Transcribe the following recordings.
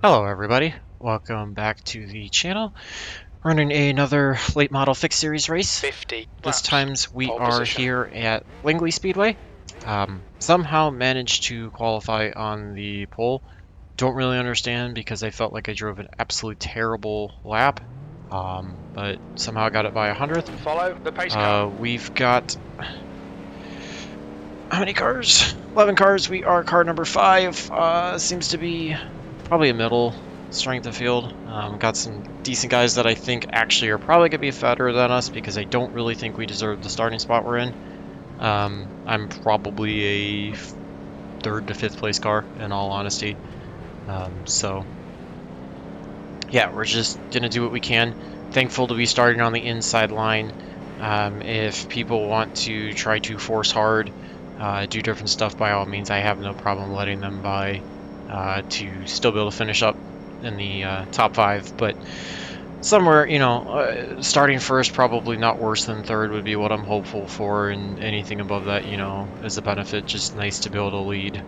Hello everybody, welcome back to the channel. Running another late model fixed series race. 50 This laps, times we pole are position. here at Langley Speedway. Somehow managed to qualify on the pole. Don't really understand because I felt like I drove an absolute terrible lap. But somehow I got it by 100th. Follow the pace car. We've got how many cars? 11 cars. We are car number 5. Seems to be probably a middle strength of field. Got some decent guys that I think actually are probably going to be fatter than us because I don't really think we deserve the starting spot we're in. I'm probably a 3rd to 5th place car in all honesty. So yeah, we're just going to do what we can. Thankful to be starting on the inside line. If people want to try to force hard, do different stuff, by all means, I have no problem letting them by to still be able to finish up in the top 5. But somewhere, starting first, probably not worse than 3rd would be what I'm hopeful for, and anything above that, is a benefit. Just nice to be able to lead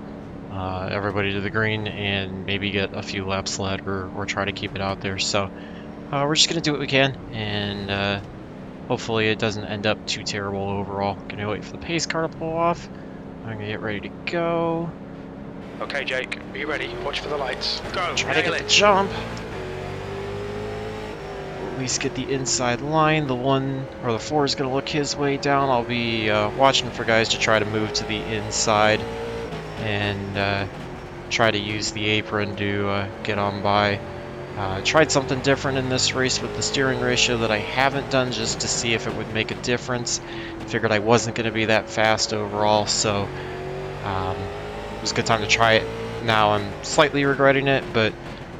everybody to the green and maybe get a few laps led or try to keep it out there. So we're just going to do what we can, and hopefully it doesn't end up too terrible overall. Gonna wait for the pace car to pull off. I'm gonna get ready to go. Okay, Jake, are you ready? Watch for the lights. Go, Try to get the jump. At least get the inside line. The 1 or the 4 is gonna look his way down. I'll be watching for guys to try to move to the inside and try to use the apron to get on by. Tried something different in this race with the steering ratio that I haven't done just to see if it would make a difference. Figured I wasn't going to be that fast overall, so it was a good time to try it. Now I'm slightly regretting it, but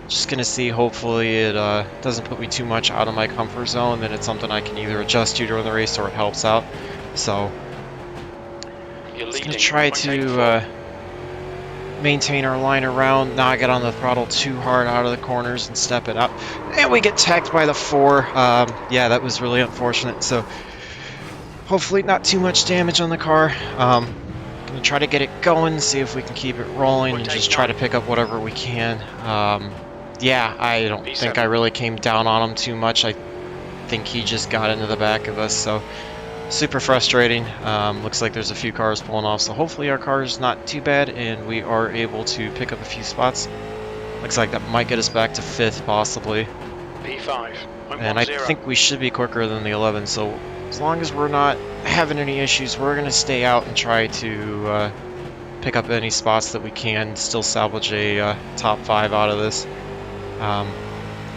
just going to see. Hopefully it doesn't put me too much out of my comfort zone, and it's something I can either adjust to during the race or it helps out. So You're just leading. going to try to maintain our line around, not get on the throttle too hard out of the corners and step it up. And we get tagged by the 4. Yeah, that was really unfortunate. So hopefully not too much damage on the car. Gonna try to get it going, see if we can keep it rolling, and just try to pick up whatever we can. Yeah, I don't think I really came down on him too much. I think he just got into the back of us, so super frustrating. Looks like there's a few cars pulling off, so hopefully our car is not too bad and we are able to pick up a few spots. Looks like that might get us back to 5th possibly. P5. And I think we should be quicker than the 11, so as long as we're not having any issues, we're going to stay out and try to pick up any spots that we can, still salvage a top 5 out of this.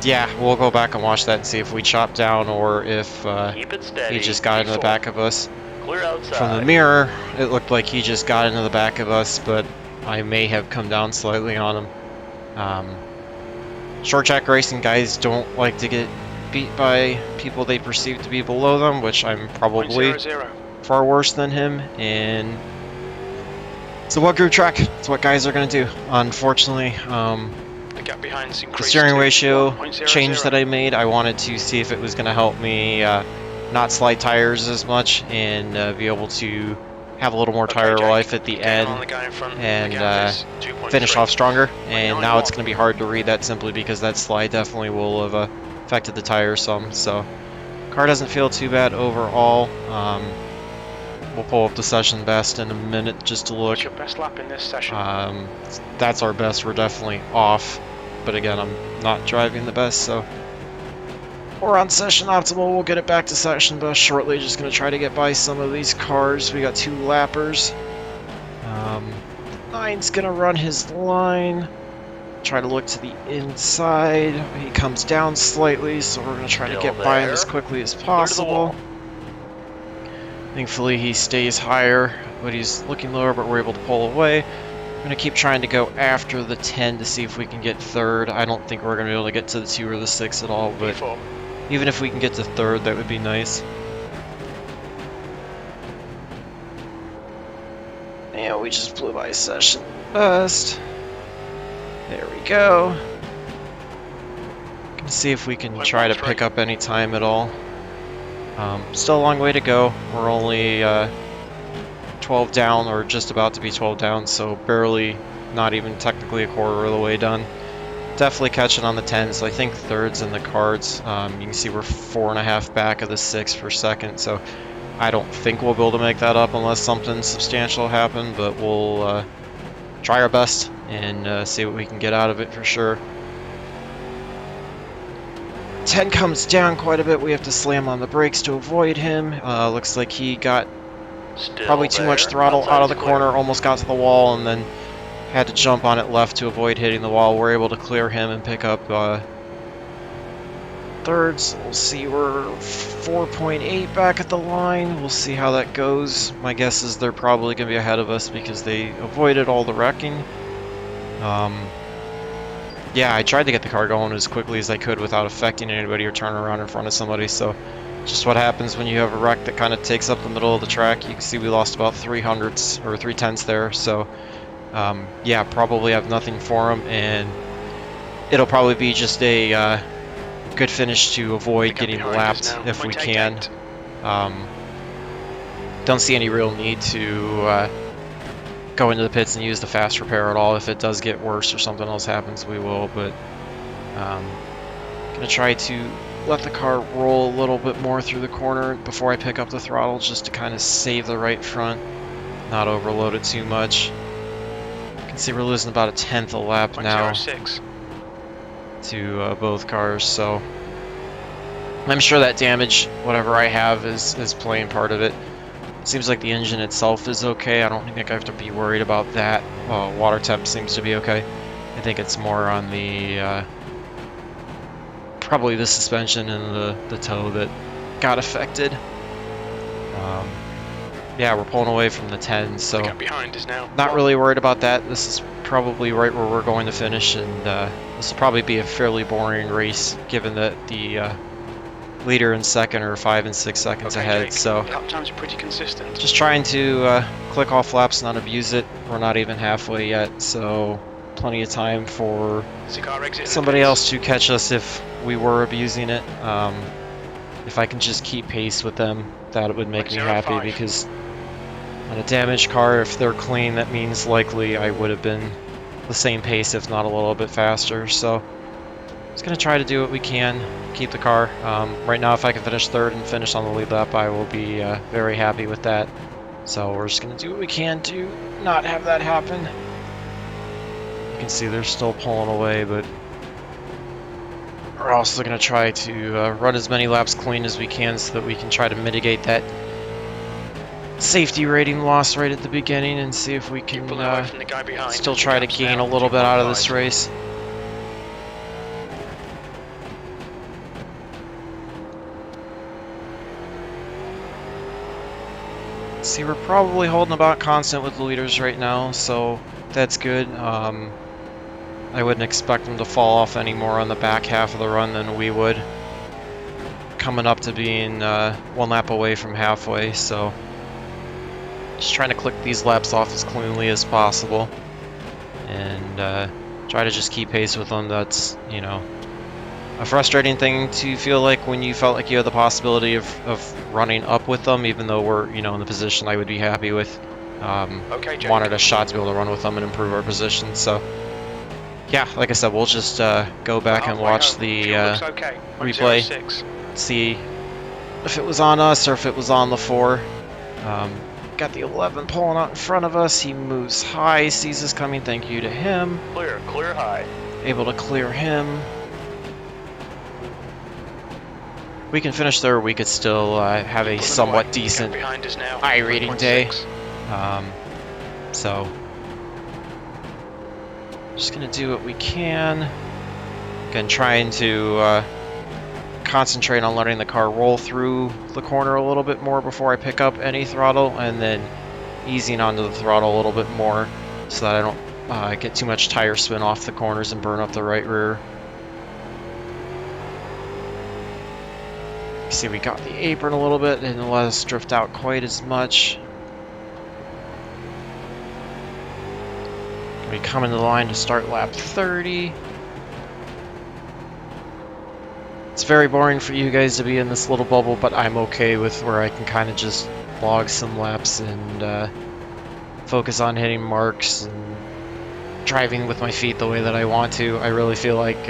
Yeah, we'll go back and watch that and see if we chop down or if he just got into the back of us. From the mirror, it looked like he just got into the back of us, but I may have come down slightly on him. Short track racing guys don't like to get beat by people they perceive to be below them, which I'm probably far worse than him, and it's a one-group track. It's what guys are going to do. Unfortunately, the steering ratio change that I made, I wanted to see if it was going to help me not slide tires as much and be able to have a little more tire life at the end and finish off stronger. And now it's going to be hard to read that simply because that slide definitely will have affected the tire some. So car doesn't feel too bad overall. We'll pull up the session best in a minute just to look. What's your best lap in this session? That's our best. We're definitely off. But again, I'm not driving the best, so we're on session optimal. We'll get it back to session best shortly. Just going to try to get by some of these cars. We got 2 lappers. 9's going to run his line. Try to look to the inside. He comes down slightly, so we're going to try to get by him as quickly as possible. Thankfully he stays higher, but he's looking lower, but we're able to pull away. I'm going to keep trying to go after the 10 to see if we can get 3rd. I don't think we're going to be able to get to the 2 or the 6 at all, but even if we can get to 3rd, that would be nice. And we just blew by session best. There we go. Can see if we can try to pick up any time at all. Still a long way to go. We're only 12 down, or just about to be 12 down, so barely, not even technically a quarter of the way done. definitely catching on the 10, so I think third's in the cards. You can see we're 4.5 back of the 6 per second, so I don't think we'll be able to make that up unless something substantial happened, but we'll try our best and see what we can get out of it for sure. 10 comes down quite a bit. We have to slam on the brakes to avoid him. Looks like he got probably too much throttle out of the corner, almost got to the wall, and then had to jump on it left to avoid hitting the wall. We're able to clear him and pick up thirds. We'll see, we're 4.8 back at the line. We'll see how that goes. My guess is they're probably going to be ahead of us because they avoided all the wrecking. Yeah, I tried to get the car going as quickly as I could without affecting anybody or turning around in front of somebody, so just what happens when you have a wreck that kind of takes up the middle of the track. You can see we lost about 300ths or 3/10ths there, so yeah, probably have nothing for him, and it'll probably be just a good finish to avoid getting lapped if we can. Don't see any real need to go into the pits and use the fast repair at all. If it does get worse or something else happens, we will, but gonna try to let the car roll a little bit more through the corner before I pick up the throttle, just to kind of save the right front, not overload it too much. You can see we're losing about 1/10 a lap now to both cars, so I'm sure that damage, whatever I have, is playing part of it. Seems like the engine itself is okay. I don't think I have to be worried about that. Water temp seems to be okay. I think it's more on the probably the suspension and the toe that got affected. Yeah, we're pulling away from the 10, so behind us now. Not really worried about that. This is probably right where we're going to finish, and this will probably be a fairly boring race, given that the leader and second are 5 and 6 seconds ahead. Jake, so lap times are pretty consistent. Just trying to click off laps, not abuse it. We're not even halfway yet, so plenty of time for somebody else to catch us if we were abusing it. If I can just keep pace with them, that would make me happy, because on a damaged car, if they're clean, that means likely I would have been the same pace, if not a little bit faster. So just going to try to do what we can, keep the car. Right now, if I can finish third and finish on the lead lap, I will be very happy with that. So we're just going to do what we can to not have that happen. You can see they're still pulling away, but we're also going to try to run as many laps clean as we can so that we can try to mitigate that safety rating loss right at the beginning and see if we can still try to gain a little bit out of this race. See, we're probably holding about constant with the leaders right now, so that's good. I wouldn't expect them to fall off any more on the back half of the run than we would. Coming up to being 1 lap away from halfway, so just trying to click these laps off as cleanly as possible and try to just keep pace with them. That's, you know, a frustrating thing to feel like when you felt like you had the possibility of running up with them, even though we're, you know, in the position I would be happy with. Wanted a shot to be able to run with them and improve our position. So yeah, like I said, we'll just go back and watch the replay, see if it was on us or if it was on the 4. Got the 11 pulling out in front of us. He moves high, sees us coming. Thank you to him. Clear high. Able to clear him. We can finish there. We could still have a somewhat decent iRating day. So just gonna do what we can. Again, trying to concentrate on letting the car roll through the corner a little bit more before I pick up any throttle, and then easing onto the throttle a little bit more so that I don't get too much tire spin off the corners and burn up the right rear. See, we got the apron a little bit, didn't let us drift out quite as much. We come into the line to start lap 30. It's very boring for you guys to be in this little bubble, but I'm okay with where I can kind of just log some laps and focus on hitting marks and driving with my feet the way that I want to. I really feel like,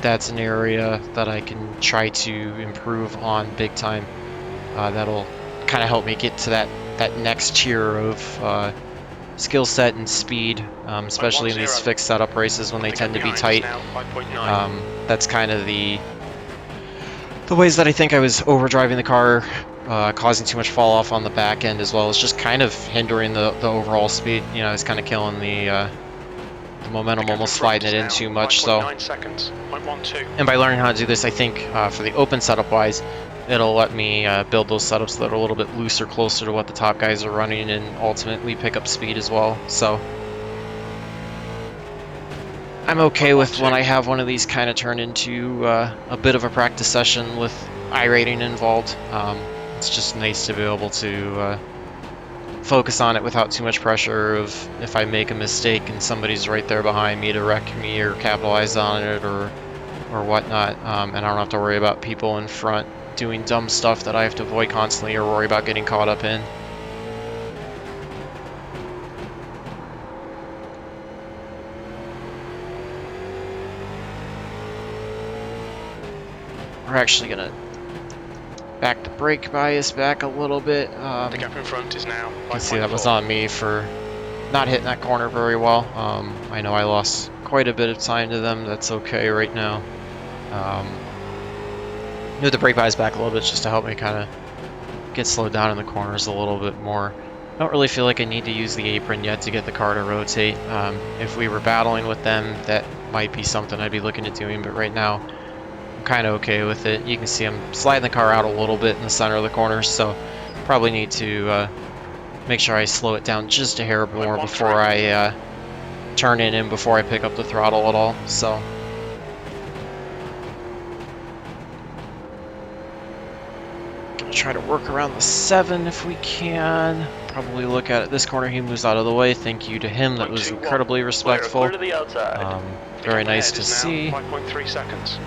that's an area that I can try to improve on big time. That'll kind of help me get to that next tier of skill set and speed, especially in these fixed setup races when they tend to be tight. That's kind of the ways that I think I was overdriving the car, causing too much fall off on the back end, as well as just kind of hindering the overall speed. It's kind of killing the momentum, almost sliding it in too much. So, and by learning how to do this, I think for the open setup wise, it'll let me build those setups that are a little bit looser, closer to what the top guys are running, and ultimately pick up speed as well. So I'm okay with when I have one of these kind of turn into a bit of a practice session with iRating involved. It's just nice to be able to focus on it without too much pressure of if I make a mistake and somebody's right there behind me to wreck me or capitalize on it or whatnot, and I don't have to worry about people in front doing dumb stuff that I have to avoid constantly or worry about getting caught up in. We're actually gonna back the brake bias back a little bit. The gap in front is now. You can see that was on me for not hitting that corner very well. I know I lost quite a bit of time to them. That's okay right now. Move the brake bias back a little bit just to help me kind of get slowed down in the corners a little bit more. I don't really feel like I need to use the apron yet to get the car to rotate. If we were battling with them, that might be something I'd be looking at doing, but right now I'm kind of okay with it. You can see I'm sliding the car out a little bit in the center of the corners, so probably need to make sure I slow it down just a hair more before I turn in and before I pick up the throttle at all. So gonna try to work around the 7 if we can. Probably look at it. This corner, he moves out of the way. Thank you to him. That was incredibly respectful. Very nice to see. 5.3 seconds.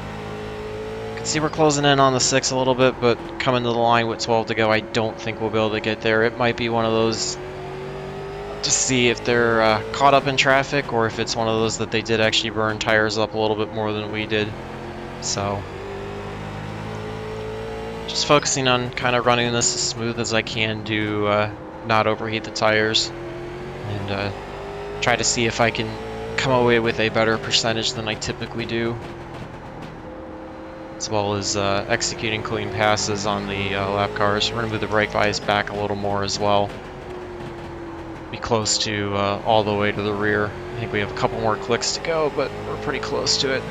See, we're closing in on the 6 a little bit, but coming to the line with 12 to go, I don't think we'll be able to get there. It might be one of those to see if they're caught up in traffic or if it's one of those that they did actually burn tires up a little bit more than we did. So just focusing on kind of running this as smooth as I can to not overheat the tires and try to see if I can come away with a better percentage than I typically do, as well as executing clean passes on the lap cars. We're going to move the brake bias back a little more as well. Be close to all the way to the rear. I think we have a couple more clicks to go, but we're pretty close to it.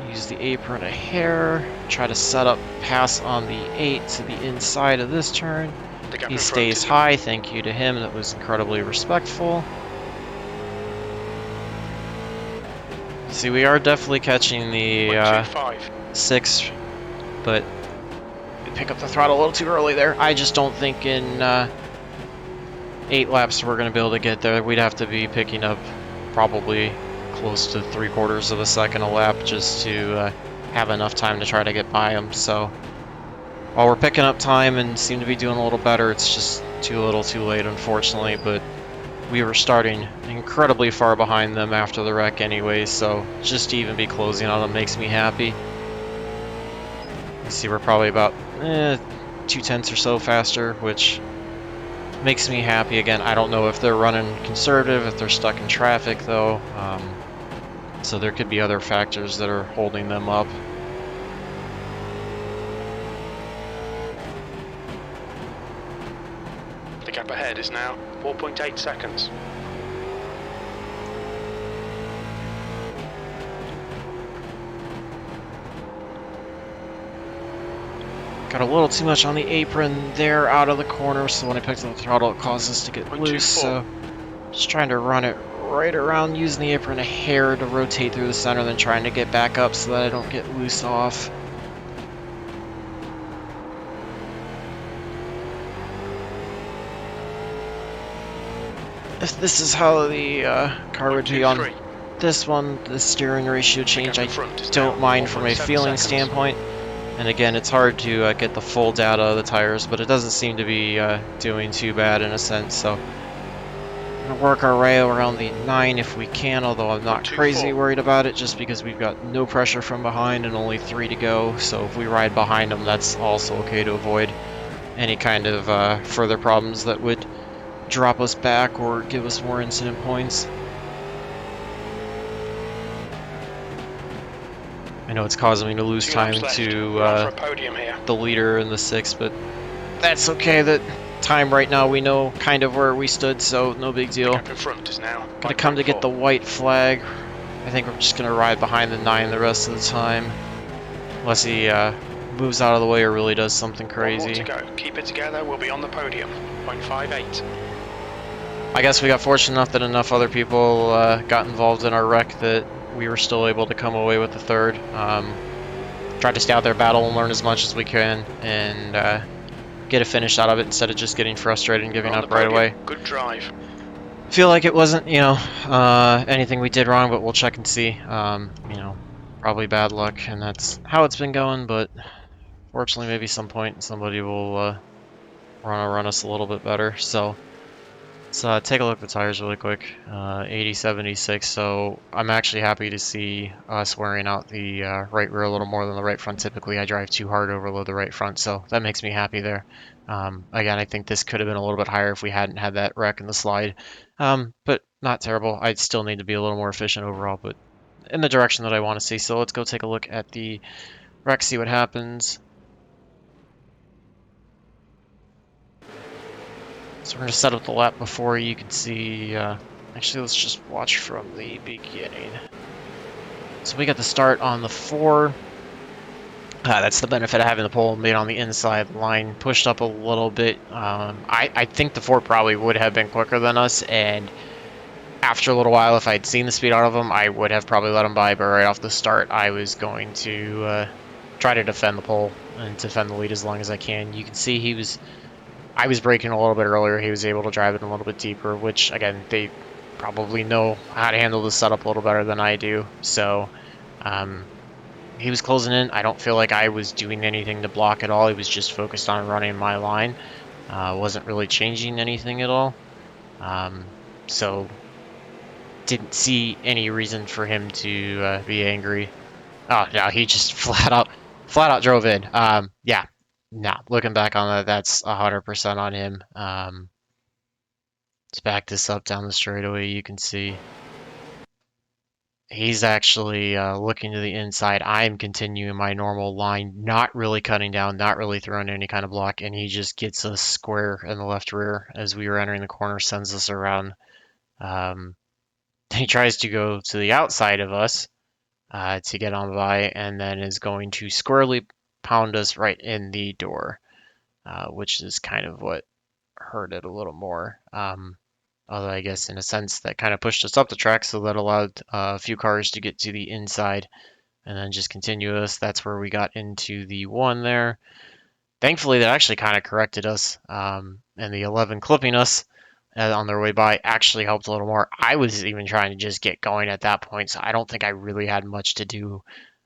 Use the apron a hair. Try to set up pass on the 8 to the inside of this turn. He stays high. Thank you to him. That was incredibly respectful. See, we are definitely catching the 6, but we pick up the throttle a little too early there. I just don't think in 8 laps we're going to be able to get there. We'd have to be picking up probably close to 3/4 of a second a lap just to have enough time to try to get by them. So while we're picking up time and seem to be doing a little better, it's just too little too late, unfortunately. But we were starting incredibly far behind them after the wreck anyway, so just to even be closing on them makes me happy. You see, we're probably about 2/10 or so faster, which makes me happy. Again, I don't know if they're running conservative, if they're stuck in traffic though, so there could be other factors that are holding them up. The gap ahead is now 4.8 seconds. Got a little too much on the apron there out of the corner, so when I picked up the throttle it caused us to get loose, so just trying to run it right around, using the apron a hair to rotate through the center, then trying to get back up so that I don't get loose off. If this is how the car would be on this one, the steering ratio change I don't mind from a feeling standpoint. And again, it's hard to get the full data of the tires, but it doesn't seem to be doing too bad in a sense. So we're gonna work our way around the 9 if we can, although I'm not crazy 124. worried about it just because we've got no pressure from behind and only 3 to go. So if we ride behind them, that's also okay to avoid any kind of further problems that would drop us back or give us more incident points. I know it's causing me to lose 2 laps time left. to We're on for a podium here. the leader in the 6, but that's okay. That time right now we know kind of where we stood, so no big The deal. gap in front is now Gonna come to get the 5.4. white flag. I think we're just gonna ride behind the 9 the rest of the time, unless he moves out of the way or really does something 1 more crazy. to go. Keep it together. We'll be on the podium. 0.58. I guess we got fortunate enough that enough other people got involved in our wreck that we were still able to come away with the 3rd. Tried to stay out there, battle, and learn as much as we can, and get a finish out of it instead of just getting frustrated and We're giving on the up right podium. away. Good drive. Feel like it wasn't, anything we did wrong, but we'll check and see. Probably bad luck, and that's how it's been going, but fortunately maybe some point somebody will run us a little bit better. So let's take a look at the tires really quick. 80, 76, so I'm actually happy to see us wearing out the right rear a little more than the right front. Typically I drive too hard to overload the right front, so that makes me happy there. Again, I think this could have been a little bit higher if we hadn't had that wreck in the slide, but not terrible. I'd still need to be a little more efficient overall, but in the direction that I want to see. So let's go take a look at the wreck, see what happens. So we're going to set up the lap before you can see, actually let's just watch from the beginning. So we got the start on the 4. That's the benefit of having the pole made on the inside line, pushed up a little bit. I think the 4 probably would have been quicker than us, and after a little while, if I'd seen the speed out of him, I would have probably let him by, but right off the start, I was going to try to defend the pole and defend the lead as long as I can. You can see I was braking a little bit earlier. He was able to drive it a little bit deeper, which, again, they probably know how to handle the setup a little better than I do. So he was closing in. I don't feel like I was doing anything to block at all. He was just focused on running my line. Wasn't really changing anything at all. So didn't see any reason for him to be angry. Oh, no, he just flat out drove in. Yeah, no, looking back on that, that's 100% on him. Let's back this up down the straightaway. You can see he's actually looking to the inside. I'm continuing my normal line, not really cutting down, not really throwing any kind of block, and he just gets us square in the left rear as we were entering the corner, sends us around. He tries to go to the outside of us to get on by, and then is going to squarely pound us right in the door, which is kind of what hurt it a little more. Although I guess in a sense that kind of pushed us up the track, so that allowed a few cars to get to the inside and then just continue us. That's where we got into the 1 there. Thankfully, that actually kind of corrected us, and the 11 clipping us on their way by actually helped a little more. I was even trying to just get going at that point, so I don't think I really had much to do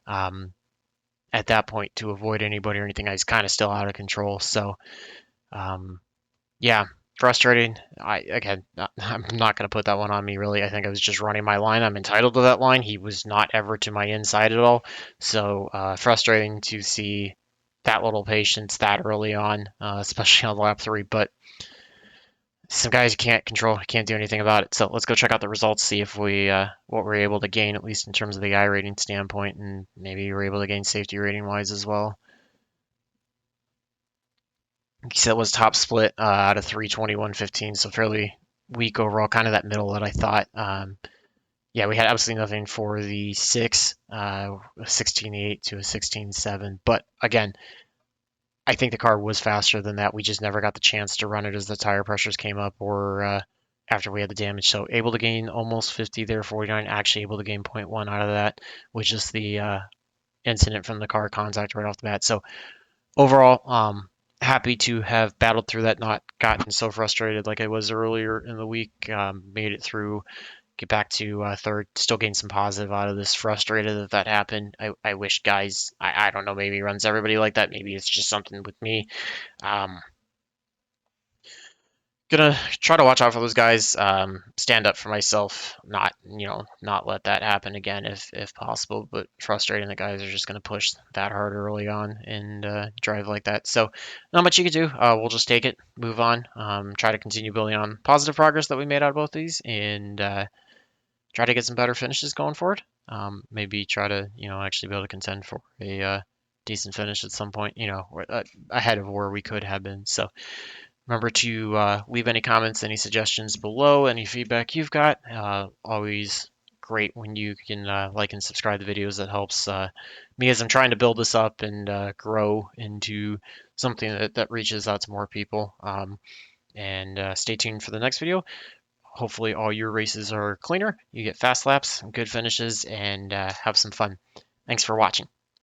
at that point to avoid anybody or anything. I was kind of still out of control. So, yeah, frustrating. I'm not going to put that one on me, really. I think I was just running my line. I'm entitled to that line. He was not ever to my inside at all. So, frustrating to see that little patience that early on, especially on lap 3. But some guys you can't control, can't do anything about it. So let's go check out the results, see if we what we're able to gain, at least in terms of the iRating standpoint, and maybe we're able to gain safety rating wise as well. He said it was top split out of 321.15, so fairly weak overall, kind of that middle that I thought. Yeah, we had absolutely nothing for the 6, a 16.8 to a 16.7, but again, I think the car was faster than that. We just never got the chance to run it as the tire pressures came up or after we had the damage. So able to gain almost 50 there, 49, actually able to gain 0.1 out of that, which is the incident from the car contact right off the bat. So overall, happy to have battled through that, not gotten so frustrated like I was earlier in the week. Made it through get back to third, still gain some positive out of this. Frustrated that that happened. I wish guys, I don't know, maybe runs everybody like that. Maybe it's just something with me. Um, Gonna try to watch out for those guys. Stand up for myself. Not let that happen again if possible. But frustrating that guys are just gonna push that hard early on and drive like that. So not much you can do. We'll just take it, move on. Try to continue building on positive progress that we made out of both these, and try to get some better finishes going forward. Maybe try to actually be able to contend for a decent finish at some point. Ahead of where we could have been. So. Remember to leave any comments, any suggestions below, any feedback you've got. Always great when you can like and subscribe to videos. That helps me as I'm trying to build this up and grow into something that reaches out to more people. And stay tuned for the next video. Hopefully all your races are cleaner, you get fast laps, good finishes, and have some fun. Thanks for watching.